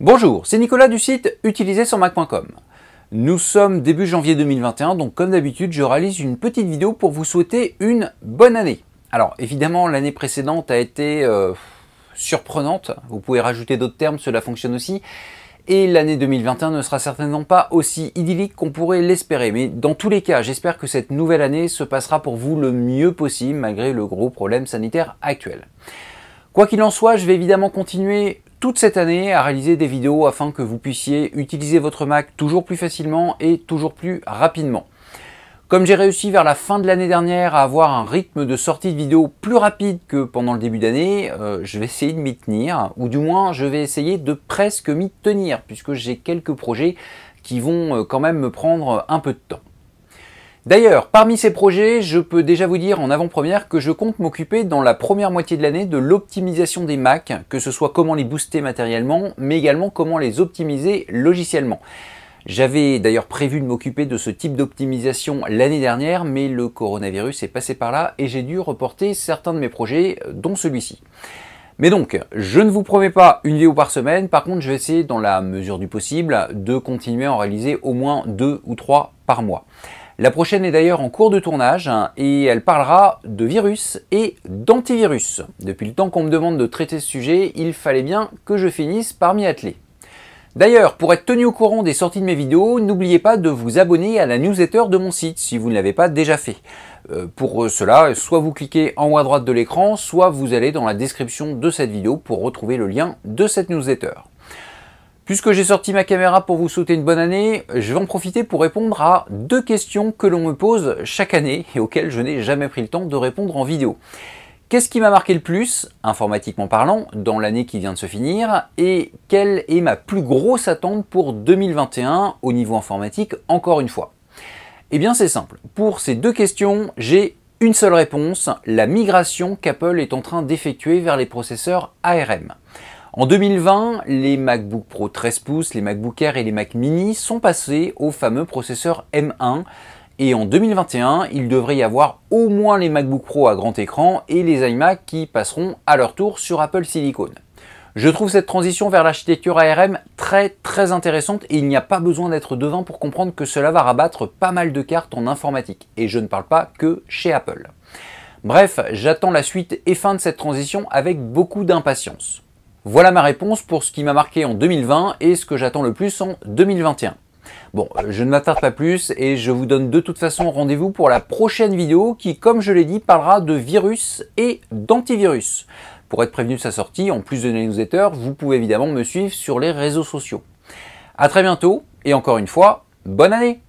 Bonjour, c'est Nicolas du site utilisersurmac.com. Nous sommes début janvier 2021, donc comme d'habitude, je réalise une petite vidéo pour vous souhaiter une bonne année. Alors évidemment, l'année précédente a été surprenante, vous pouvez rajouter d'autres termes, cela fonctionne aussi. Et l'année 2021 ne sera certainement pas aussi idyllique qu'on pourrait l'espérer. Mais dans tous les cas, j'espère que cette nouvelle année se passera pour vous le mieux possible, malgré le gros problème sanitaire actuel. Quoi qu'il en soit, je vais évidemment continuer toute cette année à réaliser des vidéos afin que vous puissiez utiliser votre Mac toujours plus facilement et toujours plus rapidement. Comme j'ai réussi vers la fin de l'année dernière à avoir un rythme de sortie de vidéos plus rapide que pendant le début d'année, je vais essayer de m'y tenir, ou du moins je vais essayer de presque m'y tenir, puisque j'ai quelques projets qui vont quand même me prendre un peu de temps. D'ailleurs, parmi ces projets, je peux déjà vous dire en avant-première que je compte m'occuper dans la première moitié de l'année de l'optimisation des Mac, que ce soit comment les booster matériellement, mais également comment les optimiser logiciellement. J'avais d'ailleurs prévu de m'occuper de ce type d'optimisation l'année dernière, mais le coronavirus est passé par là et j'ai dû reporter certains de mes projets, dont celui-ci. Mais donc, je ne vous promets pas une vidéo par semaine, par contre je vais essayer dans la mesure du possible de continuer à en réaliser au moins 2 ou 3 par mois. La prochaine est d'ailleurs en cours de tournage et elle parlera de virus et d'antivirus. Depuis le temps qu'on me demande de traiter ce sujet, il fallait bien que je finisse par m'y atteler. D'ailleurs, pour être tenu au courant des sorties de mes vidéos, n'oubliez pas de vous abonner à la newsletter de mon site si vous ne l'avez pas déjà fait. Pour cela, soit vous cliquez en haut à droite de l'écran, soit vous allez dans la description de cette vidéo pour retrouver le lien de cette newsletter. Puisque j'ai sorti ma caméra pour vous souhaiter une bonne année, je vais en profiter pour répondre à 2 questions que l'on me pose chaque année et auxquelles je n'ai jamais pris le temps de répondre en vidéo. Qu'est-ce qui m'a marqué le plus, informatiquement parlant, dans l'année qui vient de se finir, et quelle est ma plus grosse attente pour 2021 au niveau informatique, encore une fois? Eh bien c'est simple, pour ces 2 questions, j'ai une seule réponse, la migration qu'Apple est en train d'effectuer vers les processeurs ARM. En 2020, les MacBook Pro 13 pouces, les MacBook Air et les Mac Mini sont passés au fameux processeur M1, et en 2021, il devrait y avoir au moins les MacBook Pro à grand écran et les iMac qui passeront à leur tour sur Apple Silicon. Je trouve cette transition vers l'architecture ARM très intéressante et il n'y a pas besoin d'être devin pour comprendre que cela va rabattre pas mal de cartes en informatique. Et je ne parle pas que chez Apple. Bref, j'attends la suite et fin de cette transition avec beaucoup d'impatience. Voilà ma réponse pour ce qui m'a marqué en 2020 et ce que j'attends le plus en 2021. Bon, je ne m'attarde pas plus et je vous donne de toute façon rendez-vous pour la prochaine vidéo qui, comme je l'ai dit, parlera de virus et d'antivirus. Pour être prévenu de sa sortie, en plus de la newsletter, vous pouvez évidemment me suivre sur les réseaux sociaux. A très bientôt et encore une fois, bonne année!